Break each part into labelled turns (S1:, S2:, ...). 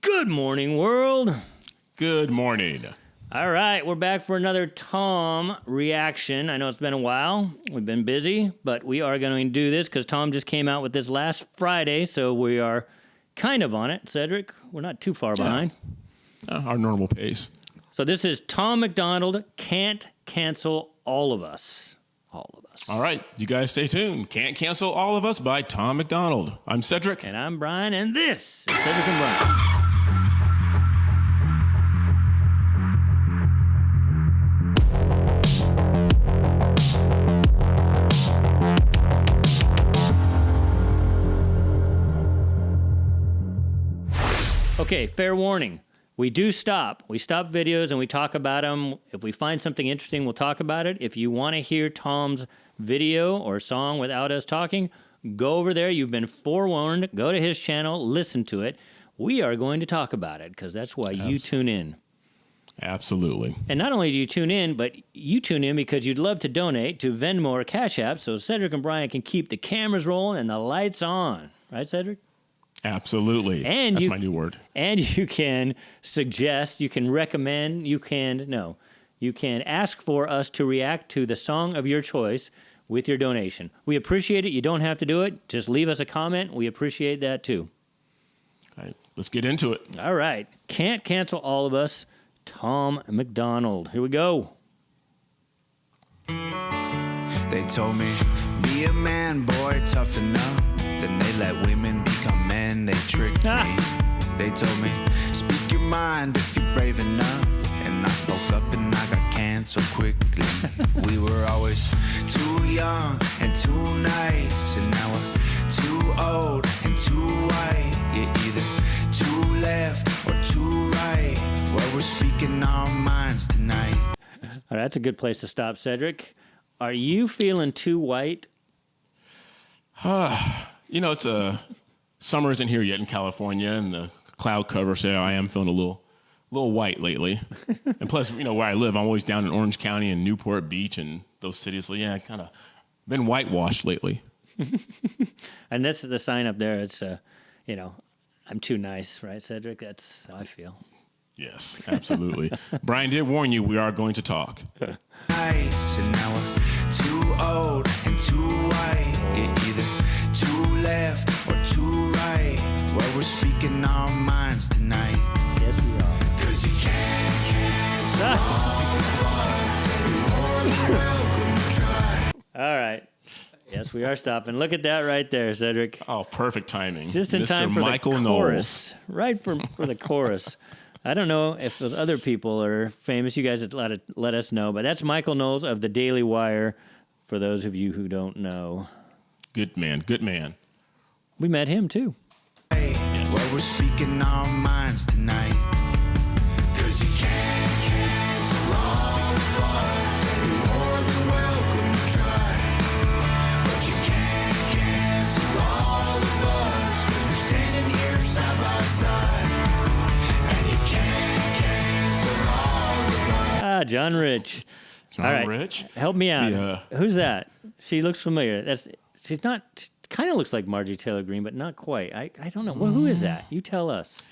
S1: Good morning, world.
S2: Good morning.
S1: All right, we're back for another Tom reaction. I know it's been a while. We've been busy, but we are going to do this because Tom just came out with this last Friday, so we are kind of on it. Cedric, we're not too far behind.
S2: Our normal pace.
S1: So this is Tom MacDonald, Can't Cancel All of Us. All of us.
S2: All right, you guys stay tuned. Can't Cancel All of Us by Tom MacDonald. I'm Cedric.
S1: And I'm Brian, and this is Cedric and Brian. Okay, fair warning. We do stop. We stop videos and we talk about them. If we find something interesting, we'll talk about it. If you want to hear Tom's video or song without us talking, go over there. You've been forewarned. Go to his channel, listen to it. We are going to talk about it because that's why you tune in.
S2: Absolutely.
S1: And not only do you tune in, but you tune in because you'd love to donate to Venmo or Cash App so Cedric and Brian can keep the cameras rolling and the lights on. Right, Cedric?
S2: Absolutely.
S1: And
S2: that's my new word.
S1: And you can suggest, you can recommend, you can ask for us to react to the song of your choice with your donation. We appreciate it. You don't have to do it. Just leave us a comment. We appreciate that too.
S2: All right, let's get into it.
S1: All right. Can't Cancel All of Us, Tom MacDonald. Here we go.
S3: They told me, be a man, boy, tough enough. Then they let women become men, they tricked me. They told me, speak your mind if you're brave enough. And I spoke up and I got canceled quickly. We were always too young and too nice. And now we're too old and too white. You're either too left or too right. Well, we're speaking our minds tonight.
S1: All right, that's a good place to stop, Cedric. Are you feeling too white?
S2: You know, it's summer isn't here yet in California, and the cloud cover say I am feeling a little white lately. And plus, you know, where I live, I'm always down in Orange County and Newport Beach and those cities. So yeah, I kind of been whitewashed lately.
S1: And that's the sign up there. It's you know, I'm too nice, right, Cedric? That's how I feel.
S2: Yes, absolutely. Brian did warn you we are going to talk.
S3: Nice, and now we're too old and too white. You're either too left or too right. Well, we're speaking our minds tonight.
S1: Yes, we are.
S3: 'Cause you can't cancel all of us, and you're more than welcome to try.
S1: All right. Yes, we are stopping. Look at that right there, Cedric.
S2: Oh, perfect timing.
S1: Just in
S2: Mr.
S1: time for
S2: Michael
S1: the
S2: Knowles.
S1: chorus. Right for the chorus. I don't know if those other people are famous. You guys let us know. But that's Michael Knowles of the Daily Wire, for those of you who don't know.
S2: Good man, good man.
S1: We met him, too.
S3: Well, we're speaking our minds tonight. 'Cause you can't cancel all of us, and you're more than welcome to try. But you can't cancel all of us, 'cause we're standing here side by side. And you can't cancel all of us.
S1: Ah, John Rich.
S2: John
S1: All right.
S2: Rich.
S1: Help me out.
S2: The,
S1: Who's that? She looks familiar. She's not... Kind of looks like Margie Taylor Greene, but not quite. I don't know. Well, who is that? You tell us.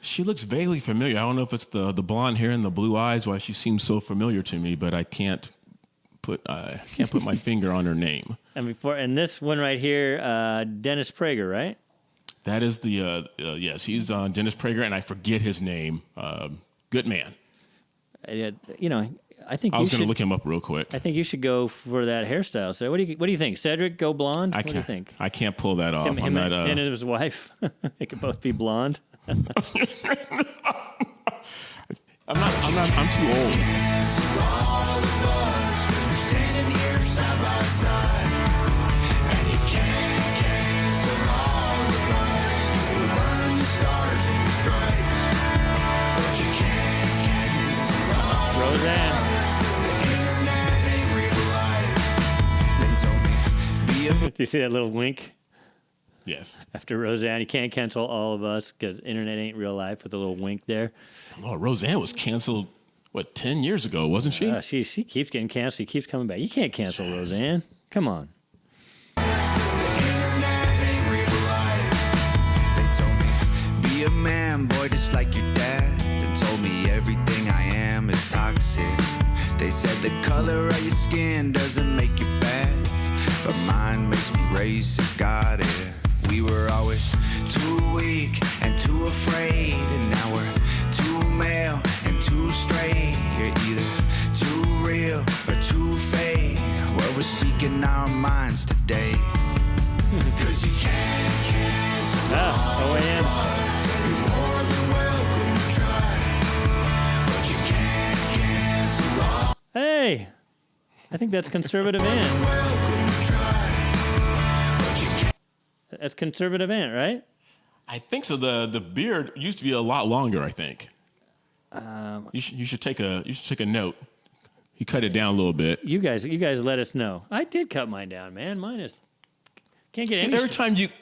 S2: She looks vaguely familiar. I don't know if it's the blonde hair and the blue eyes, why she seems so familiar to me, but I can't put my finger on her name.
S1: And this one right here, Dennis Prager, right?
S2: That is the yes, he's Dennis Prager, and I forget his name. Good man.
S1: You know, I think
S2: I was going to look him up real quick.
S1: I think you should go for that hairstyle. So what do you think? Cedric, go blonde? What do you think?
S2: I can't pull that off.
S1: Him and his wife, they could both be blonde.
S2: I'm too old.
S3: Cancel all of us, 'cause we're standing here side by side. And you can't cancel all of us. We burn the stars and the stripes. But you can't cancel all of
S1: Roseanne.
S3: us. The internet ain't real life. They told me, be a
S1: Do you see that little wink
S2: Yes.
S1: after Roseanne? You can't cancel all of us because internet ain't real life with a little wink there.
S2: Oh, Roseanne was canceled, 10 years ago, wasn't she?
S1: She keeps getting canceled. She keeps coming back. You can't cancel Roseanne. Come on.
S3: internet ain't real life. They told me, be a man, man, boy, just like your dad, and told me everything I am is toxic. They said the color of your skin doesn't make you bad, but mine makes me racist, got it. We were always too weak and too afraid, and now we're too male and too straight. You're either too real or too fake. Well, we're speaking our minds today. Cause you can't cancel
S1: OAM.
S3: us, and you're more than welcome to try. But you can't cancel all.
S1: Hey, I think that's conservative ant.
S3: Welcome to try. But you can't.
S1: That's conservative ant, right?
S2: I think so. The beard used to be a lot longer, I think. You should take a note. He cut it down a little bit.
S1: You guys let us know. I did cut mine down, man. Mine is can't get any.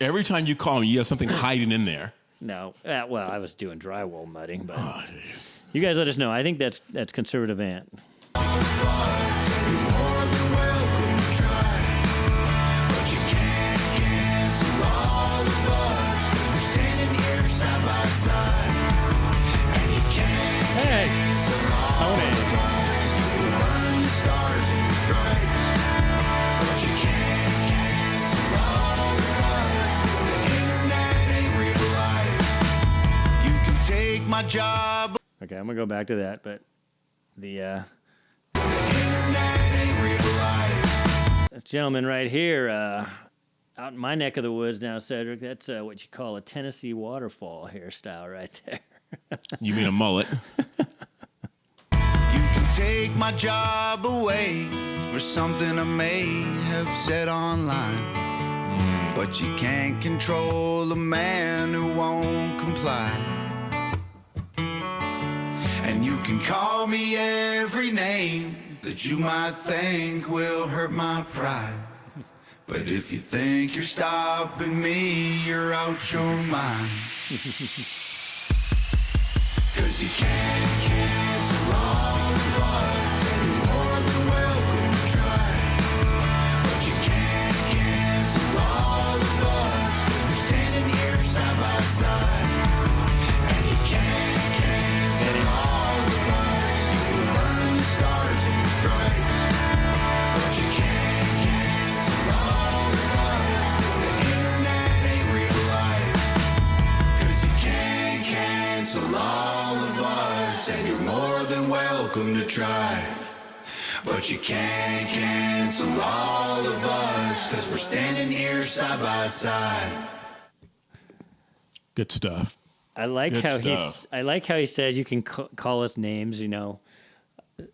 S2: Every time you call me, you have something hiding in there.
S1: No, well, I was doing drywall mudding, but
S2: Oh, geez.
S1: you guys let us know. I think that's conservative ant. Hey, Conan.
S3: My job.
S1: Okay, I'm gonna go back to that, but the this gentleman right here, out in my neck of the woods now, Cedric. That's what you call a Tennessee waterfall hairstyle right there.
S2: You mean a mullet?
S3: You can take my job away for something I may have said online, but you can't control a man who won't comply. And you can call me every name that you might think will hurt my pride. But if you think you're stopping me, you're out your mind. 'Cause you can't cancel all of us, and you're more than welcome to try. But you can't cancel all of us, 'cause we're standing here side by side. And you can't cancel all of us, you burn the stars and the stripes. But you can't cancel all of us, 'cause the internet ain't real life. 'Cause you can't cancel all of us, and you're more than welcome to try. But you can't cancel all of us, 'cause we're standing here side by side.
S2: Good stuff.
S1: I like
S2: Good
S1: how
S2: stuff.
S1: I like how he says you can call us names. You know,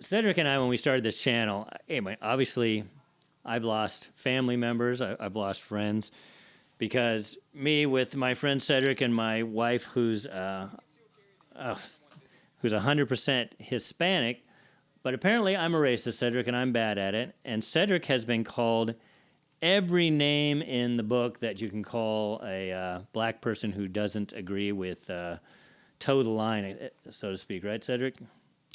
S1: Cedric and I, when we started this channel, anyway, obviously, I've lost family members. I've lost friends because me with my friend Cedric and my wife, who's 100% Hispanic, but apparently I'm a racist, Cedric, and I'm bad at it. And Cedric has been called every name in the book that you can call a black person who doesn't agree with toe the line, so to speak, right, Cedric?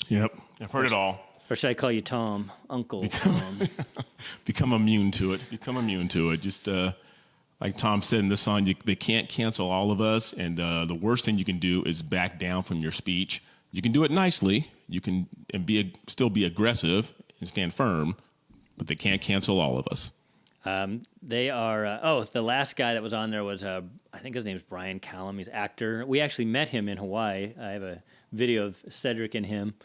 S2: Yep. I've heard it all.
S1: Or should I call you Tom, Uncle Tom?
S2: Become immune to it. Just like Tom said in the song, they can't cancel all of us. And the worst thing you can do is back down from your speech. You can do it nicely. You can still be aggressive and stand firm, but they can't cancel all of us.
S1: They are. The last guy that was on there was I think his name's Brian Callum. He's an actor. We actually met him in Hawaii. I have a video of Cedric and him,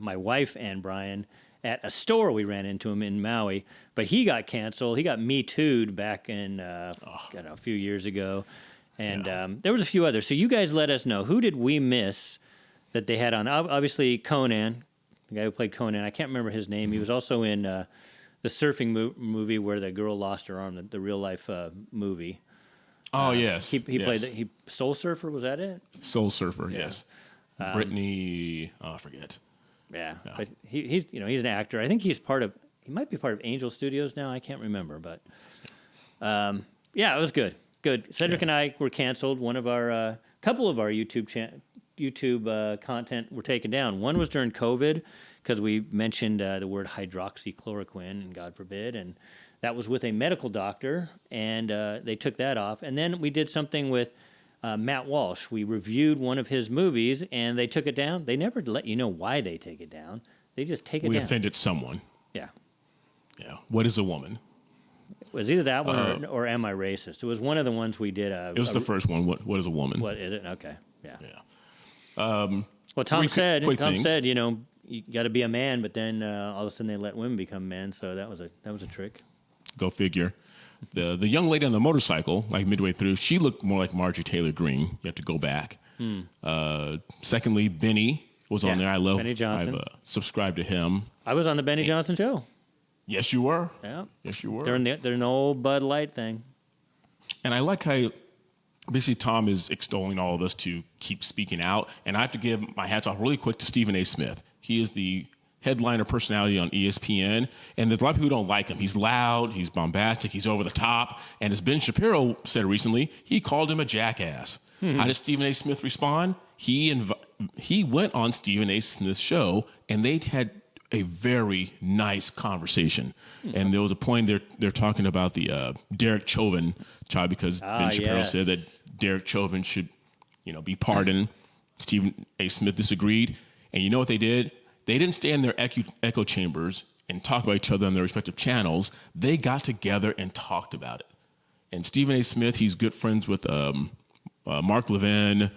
S1: my wife and Brian, at a store. We ran into him in Maui, but he got canceled. He got Me Too'd back in a few years ago, and there was a few others. So you guys let us know, who did we miss that they had on? Obviously Conan, the guy who played Conan. I can't remember his name.
S2: Mm-hmm.
S1: He was also in the surfing movie where the girl lost her arm, the real life movie.
S2: Oh, yes.
S1: He
S2: yes.
S1: played Soul Surfer. Was that it?
S2: Soul Surfer, yes. Brittany, I forget.
S1: Yeah, but he's an actor. I think he might be part of Angel Studios now. I can't remember, but it was good. Good. Cedric and I were canceled. One of our couple of our YouTube content were taken down. One was during COVID because we mentioned the word hydroxychloroquine, and God forbid, and that was with a medical doctor, and they took that off. And then we did something with Matt Walsh. We reviewed one of his movies, and they took it down. They never let you know why they take it down. They just take it down.
S2: We offended someone.
S1: Yeah.
S2: Yeah. What is a woman?
S1: It was either that one or Am I Racist? It was one of the ones we did.
S2: It was the first one. What is a woman?
S1: What is it? Okay. Yeah.
S2: Yeah.
S1: Well, Tom said,
S2: things.
S1: you know, you got to be a man, but then all of a sudden they let women become men. So that was a trick.
S2: Go figure. The young lady on the motorcycle, like midway through, she looked more like Marjorie Taylor Greene. You have to go back. Secondly, Benny was on there. I love
S1: Benny Johnson.
S2: I've subscribed to him.
S1: I was on the Benny Johnson show.
S2: Yes, you were.
S1: Yeah.
S2: Yes, you were.
S1: During the old Bud Light thing.
S2: And I like how basically Tom is extolling all of us to keep speaking out. And I have to give my hats off really quick to Stephen A. Smith. He is the headliner personality on ESPN. And there's a lot of people who don't like him. He's loud, he's bombastic, he's over the top. And as Ben Shapiro said recently, he called him a jackass. How did Stephen A. Smith respond? He went on Stephen A. Smith's show, and they had a very nice conversation. And there was a point they're talking about the Derek Chauvin trial because Ben Shapiro said that Derek Chauvin should, be pardoned. Stephen A. Smith disagreed. And you know what they did? They didn't stay in their echo chambers and talk about each other on their respective channels. They got together and talked about it. And Stephen A. Smith, he's good friends with Mark Levin,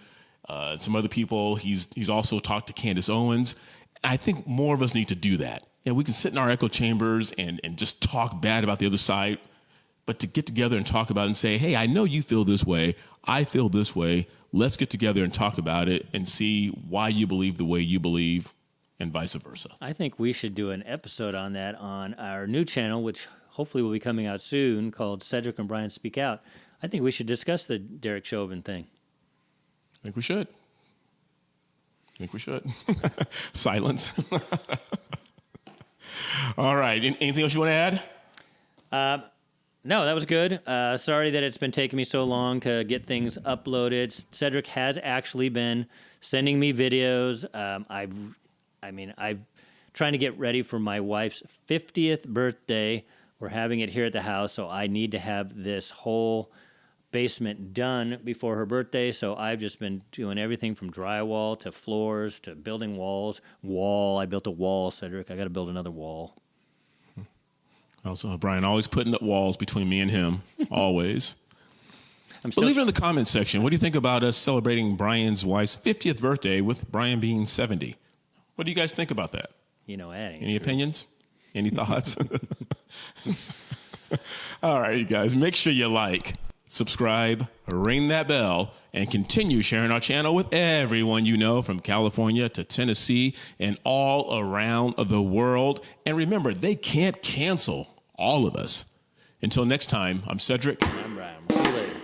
S2: some other people. He's also talked to Candace Owens. I think more of us need to do that. And we can sit in our echo chambers and just talk bad about the other side. But to get together and talk about it and say, hey, I know you feel this way. I feel this way. Let's get together and talk about it and see why you believe the way you believe and vice versa.
S1: I think we should do an episode on that on our new channel, which hopefully will be coming out soon, called Cedric and Brian Speak Out. I think we should discuss the Derek Chauvin thing.
S2: I think we should. Silence. All right. Anything else you want to add?
S1: No, that was good. Sorry that it's been taking me so long to get things uploaded. Cedric has actually been sending me videos. I'm trying to get ready for my wife's 50th birthday. We're having it here at the house, so I need to have this whole basement done before her birthday. So I've just been doing everything from drywall to floors to building walls. I built a wall, Cedric. I got to build another wall.
S2: Also, Brian always putting up walls between me and him, always. But leave it in the comments section. What do you think about us celebrating Brian's wife's 50th birthday with Brian being 70? What do you guys think about that? Any opinions? Any thoughts? All right, you guys, make sure you like, subscribe, ring that bell, and continue sharing our channel with everyone you know from California to Tennessee and all around the world. And remember, they can't cancel all of us. Until next time, I'm Cedric.
S1: I'm Brian. See you later.